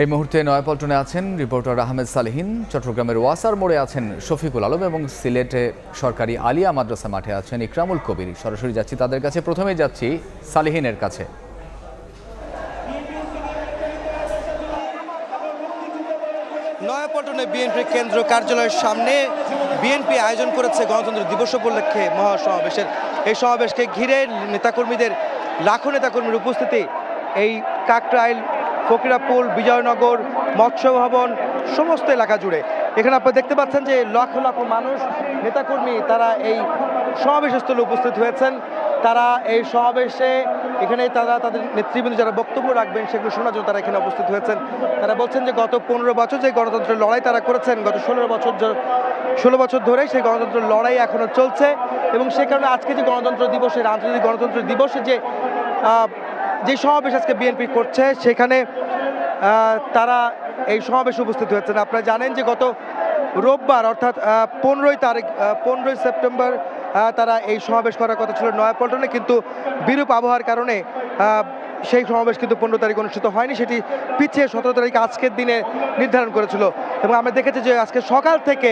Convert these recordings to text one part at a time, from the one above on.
এই মুহূর্তে নয়াপল্টনে আছেন রিপোর্টার আহমেদ সালেহিন, চট্টগ্রামের ওয়াসার মোড়ে আছেন শফিকুল আলম এবং সিলেটে সরকারি আলিয়া মাদ্রাসা মাঠে আছেন ইকরামুল কবির। সরাসরি যাচ্ছি তাদের কাছে। প্রথমেই যাচ্ছি সালেহিনের কাছে। নয়াপল্টনে বিএনপি কেন্দ্র কার্যালয়ের সামনে বিএনপি আয়োজন করেছে গণতন্ত্র দিবস উপলক্ষে মহাসমাবেশের। এই সমাবেশকে ঘিরে নেতাকর্মীদের লাখো নেতাকর্মীর উপস্থিতি এই কাকরাইল, ফকিরাপুল, বিজয়নগর, মৎস্য ভবন সমস্ত এলাকা জুড়ে। এখানে আপনারা দেখতে পাচ্ছেন যে লাখো লাখো মানুষ, নেতাকর্মী তারা এই সমাবেশস্থলে উপস্থিত হয়েছেন। তারা এই সমাবেশে এখানে তারা তাদের নেতৃবৃন্দ যারা বক্তব্য রাখবেন সেগুলো শোনার জন্য তারা এখানে উপস্থিত হয়েছেন। তারা বলছেন যে গত 15 বছর যে গণতন্ত্রের লড়াই তারা করেছেন, গত 16 বছর ধরে সেই গণতন্ত্রের লড়াই এখনো চলছে এবং সে কারণে আজকে যে গণতন্ত্র দিবসের আন্তর্জাতিক গণতন্ত্র দিবসে যে সমাবেশ আজকে বিএনপি করছে সেখানে তারা এই সমাবেশে উপস্থিত হয়েছেন। আপনারা জানেন যে গত রোববার অর্থাৎ 15 সেপ্টেম্বর তারা এই সমাবেশ করার কথা ছিল নয়াপল্টনে, কিন্তু বিরূপ আবহাওয়ার কারণে সেই সমাবেশ কিন্তু 15 তারিখ অনুষ্ঠিত হয়নি, সেটি পিছিয়ে 17 তারিখ আজকের দিনে নির্ধারণ করেছিল। এবং আমরা দেখেছি যে আজকে সকাল থেকে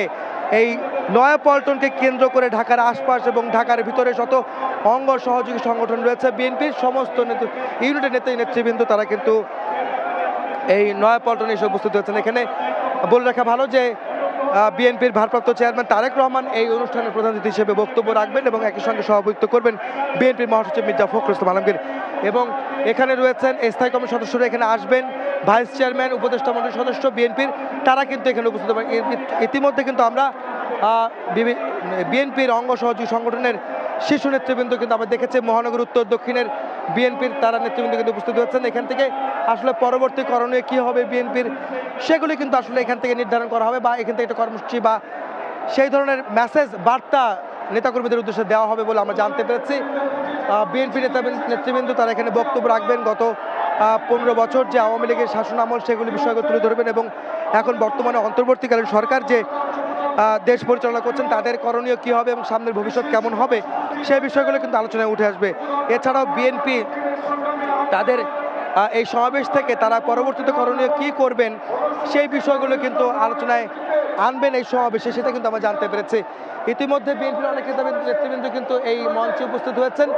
এই নয়াপল্টনকে কেন্দ্র করে ঢাকার আশপাশ এবং ঢাকার ভিতরে শত অঙ্গ সহযোগী সংগঠন রয়েছে, বিএনপির সমস্ত ইউনিটের নেতৃবৃন্দ তারা কিন্তু এই নয়াপল্টনে এসে উপস্থিত হয়েছেন। এখানে বলে রাখা ভালো যে বিএনপির ভারপ্রাপ্ত চেয়ারম্যান তারেক রহমান এই অনুষ্ঠানের প্রধান অতিথি হিসেবে বক্তব্য রাখবেন এবং একই সঙ্গে সভাপতিত্ব করবেন বিএনপির মহাসচিব মির্জা ফখরুল ইসলাম আলমগীর। এবং এখানে রয়েছেন স্থায়ী কমিটির সদস্যরা, এখানে আসবেন ভাইস চেয়ারম্যান, উপদেষ্টা মণ্ডলীর সদস্য বিএনপির, তারা কিন্তু এখানে উপস্থিত হবেন। ইতিমধ্যে কিন্তু আমরা বিএনপির অঙ্গ সহযোগী সংগঠনের শীর্ষ নেতৃবৃন্দ কিন্তু আমরা দেখেছি মহানগর উত্তর দক্ষিণের বিএনপির তারা নেতৃবৃন্দ কিন্তু উপস্থিত হচ্ছেন। এখান থেকে আসলে পরবর্তী করণীয় কী হবে বিএনপির সেগুলি কিন্তু আসলে এখান থেকে নির্ধারণ করা হবে বা এখান থেকে একটা কর্মসূচি বা সেই ধরনের মেসেজ বার্তা নেতাকর্মীদের উদ্দেশ্যে দেওয়া হবে বলে আমরা জানতে পেরেছি। বিএনপি নেতৃবৃন্দ তারা এখানে বক্তব্য রাখবেন, গত 15 বছর যে আওয়ামী লীগের শাসন আমল সেগুলি বিষয়গুলো তুলে ধরবেন এবং এখন বর্তমানে অন্তর্বর্তীকালীন সরকার যে দেশ পরিচালনা করছেন তাদের করণীয় কী হবে এবং সামনের ভবিষ্যৎ কেমন হবে সেই বিষয়গুলো কিন্তু আলোচনায় উঠে আসবে। এছাড়াও বিএনপি তাদের এই সমাবেশ থেকে তারা পরবর্তীতে করণীয় কী করবেন সেই বিষয়গুলো কিন্তু আলোচনায় আনবেন এই সমাবেশে, সেটা কিন্তু আমরা জানতে পেরেছি। ইতিমধ্যে বিএনপির অনেক নেতৃবৃন্দ কিন্তু এই মঞ্চে উপস্থিত হয়েছেন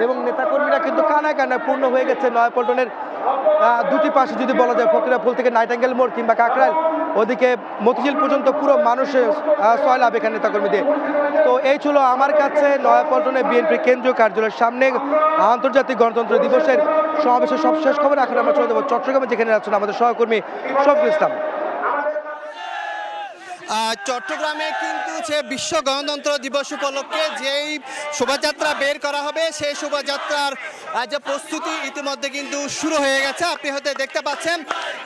এবং নেতাকর্মীরা কিন্তু কানায় কানায় পূর্ণ হয়ে গেছে। নয়াপল্টনের দুটি পাশে যদি বলা যায়, ফকিরাপুল থেকে নাইটাঙ্গেল মোড় কিংবা কাকরাইল ওদিকে মতিঝিল পর্যন্ত পুরো মানুষের সয়লাভ এখানে নেতাকর্মীদের। তো এই ছিল আমার কাছে নয়াপল্টনে বিএনপি কেন্দ্রীয় কার্যালয়ের সামনে আন্তর্জাতিক গণতন্ত্র দিবসের সমাবেশের সবশেষ খবর। এখন আমরা চলে যাবো চট্টগ্রামে, যেখানে আছেন আমাদের সহকর্মী শফিকুল ইসলাম। চট্টগ্রামে কিন্তু সে বিশ্ব গণতন্ত্র দিবস উপলক্ষে যেই শোভাযাত্রা বের করা হবে সেই শোভাযাত্রার যে প্রস্তুতি ইতিমধ্যে কিন্তু শুরু হয়ে গেছে। আপনি হয়তো দেখতে পাচ্ছেন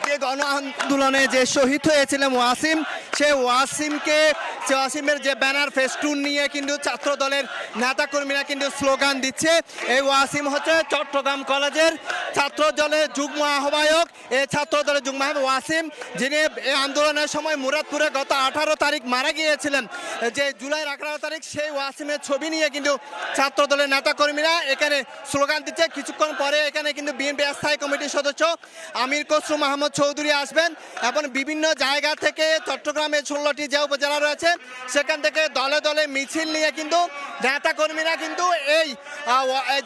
যে গণ আন্দোলনে যে শহীদ হয়েছিলেন ওয়াসিম, সেই ওয়াসিমের যে ব্যানার ফেস্টুন নিয়ে কিন্তু ছাত্র দলের নেতাকর্মীরা কিন্তু স্লোগান দিচ্ছে। এই ওয়াসিম হচ্ছে চট্টগ্রাম কলেজের ছাত্র দলের যুগ্ম আহ্বায়ক। এই ছাত্র দলের যুগ্ম আহ্বায়ক ওয়াসিম, যিনি এই আন্দোলনের সময় মুরাদপুরে গত 18 তারিখ মারা গিয়েছিলেন, যে জুলাইয়ের 18 তারিখ, সেই ওয়াসিমের ছবি নিয়ে কিন্তু ছাত্র দলের নেতাকর্মীরা এখানে স্লোগান দিচ্ছে। কিছুক্ষণ পরে এখানে কিন্তু বিএনপি স্থায়ী কমিটির সদস্য আমির খসরু মাহমুদ চৌধুরী আসবেন এবং বিভিন্ন জায়গা থেকে চট্টগ্রামের 16টি যে উপজেলা রয়েছে সেখান থেকে দলে দলে মিছিল নিয়ে কিন্তু নেতাকর্মীরা কিন্তু এই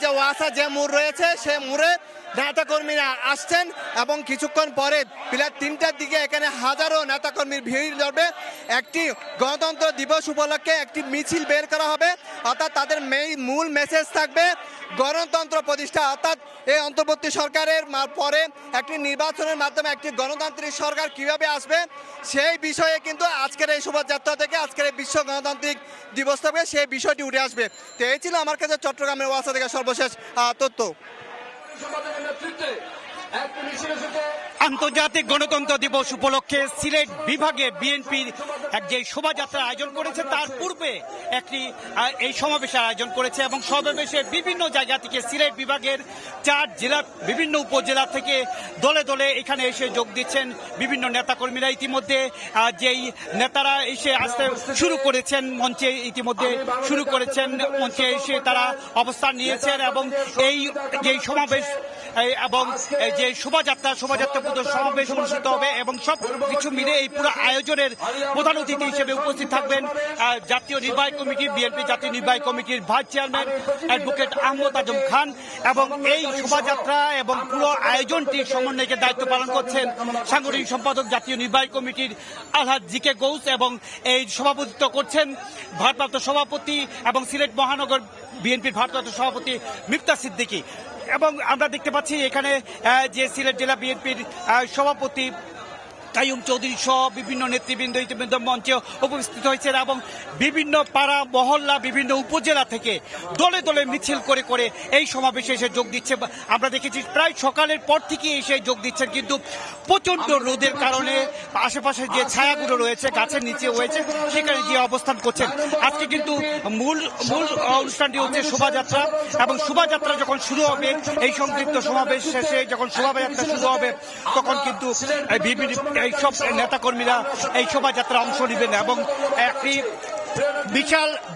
যে ওয়াসা যে মোড় রয়েছে সে মোড়ে নেতাকর্মীরা আসছেন এবং কিছুক্ষণ পরে প্রায় 3টার দিকে এখানে হাজারো নেতাকর্মীর ভিড় ধরবে। একটি গণতন্ত্র দিবস উপলক্ষে একটি মিছিল বের করা হবে, অর্থাৎ তাদের মূল মেসেজ থাকবে গণতন্ত্র প্রতিষ্ঠা, অর্থাৎ এই অন্তর্বর্তী সরকারের পরে একটি নির্বাচনের মাধ্যমে একটি গণতান্ত্রিক সরকার কিভাবে আসবে সেই বিষয়ে কিন্তু আজকের এই শোভাযাত্রা থেকে, আজকের এই বিশ্ব গণতান্ত্রিক দিবস থেকে সেই বিষয়টি উঠে আসবে। তো এই ছিল আমার কাছে চট্টগ্রামের ওয়াসা থেকে সর্বশেষ তথ্য। আন্তর্জাতিক গণতন্ত্র দিবস উপলক্ষে সিলেট বিভাগে বিএনপির যে শোভাযাত্রার আয়োজন করেছে তার পূর্বে একটি এই সমাবেশের আয়োজন করেছে এবং সমাবেশে বিভিন্ন জায়গা থেকে সিলেট বিভাগের 4 জেলা, বিভিন্ন উপজেলা থেকে দলে দলে এখানে এসে যোগ দিচ্ছেন বিভিন্ন নেতাকর্মীরা। ইতিমধ্যে যেই নেতারা এসে আসতে শুরু করেছেন মঞ্চে, মঞ্চে এসে তারা অবস্থান নিয়েছেন এবং এই যে সমাবেশ এবং যে যে শোভাযাত্রা পুরো সমাবেশ অনুষ্ঠিত হবে এবং সব কিছু মিলে এই পুরো আয়োজনের প্রধান অতিথি হিসেবে উপস্থিত থাকবেন জাতীয় নির্বাহী কমিটি বিএনপি জাতীয় নির্বাহী কমিটির vice chairman advocate Ahmad Azam Khan এবং এই শোভাযাত্রা এবং পুরো আয়োজনটির সমন্বয়কের দায়িত্ব পালন করছেন সাংগঠনিক সম্পাদক জাতীয় নির্বাহী কমিটির আলহাজ জিকে গৌস এবং এই সভাপতিত্ব করছেন ভারপ্রাপ্ত সভাপতি এবং সিলেট মহানগর বিএনপির ভারপ্রাপ্ত সভাপতি মিফতা সিদ্দিকী। এবং আমরা দেখতে পাচ্ছি এখানে যে সিলেট জেলা বিএনপির সভাপতি কাইয়ুম চৌধুরী সহ বিভিন্ন নেতৃবৃন্দ ইতিমধ্যে মঞ্চে উপস্থিত হয়েছেন এবং বিভিন্ন পাড়া মহল্লা বিভিন্ন উপজেলা থেকে দলে দলে মিছিল করে করে এই সমাবেশে এসে যোগ দিচ্ছে। আমরা দেখেছি প্রায় সকালের পর থেকে এসে যোগ দিচ্ছেন, কিন্তু প্রচন্ড রোদের কারণে আশেপাশে যে ছায়াগুলো রয়েছে গাছের নিচে রয়েছে সেখানে গিয়ে অবস্থান করছেন। আজকে কিন্তু মূল অনুষ্ঠানটি হচ্ছে শোভাযাত্রা এবং শোভাযাত্রা যখন শুরু হবে এই সংক্ষিপ্ত সমাবেশ শেষে যখন শোভাযাত্রা শুরু হবে তখন কিন্তু বিভিন্ন এইসব নেতাকর্মীরা এই শোভাযাত্রা অংশ নেবেন এবং একটি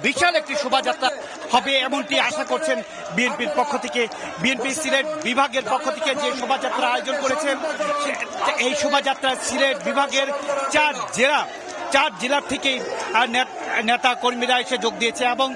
বিশাল একটি শোভাযাত্রা হবে এমনটি আশা করছেন বিএনপির পক্ষ থেকে। বিএনপি সিলেট বিভাগের পক্ষ থেকে যে শোভাযাত্রা আয়োজন করেছেন এই শোভাযাত্রা সিলেট বিভাগের চার জেলার থেকে নেতা কর্মীরা এসে যোগ দিয়েছে এবং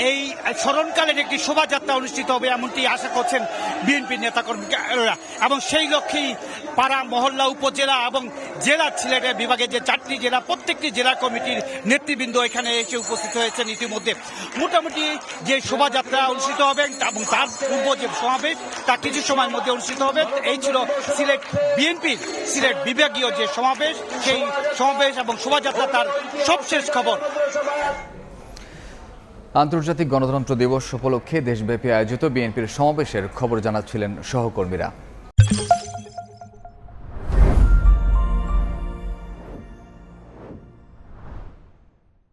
এই স্মরণকালের একটি শোভাযাত্রা অনুষ্ঠিত হবে এমনটি আশা করছেন বিএনপির নেতা কর্মীরা এবং সেই লক্ষ্যেই পাড়া মহল্লা উপজেলা এবং জেলা সিলেটের বিভাগের যে 4টি জেলা প্রত্যেকটি জেলা কমিটির নেতৃবৃন্দ এখানে এসে উপস্থিত হয়েছেন। ইতিমধ্যে মোটামুটি যে শোভাযাত্রা অনুষ্ঠিত হবে এবং তার পূর্ব যে সমাবেশ তা কিছু সময়ের মধ্যে অনুষ্ঠিত হবে। এই ছিল সিলেট বিএনপির সিলেট বিভাগীয় যে সমাবেশ, সেই সমাবেশ এবং শোভাযাত্রা তার সবশেষ খবর। আন্তর্জাতিক গণতন্ত্র দিবস উপলক্ষে দেশব্যাপী আয়োজিত বিএনপির সমাবেশের খবর জানাচ্ছিলেন সহকর্মীরা।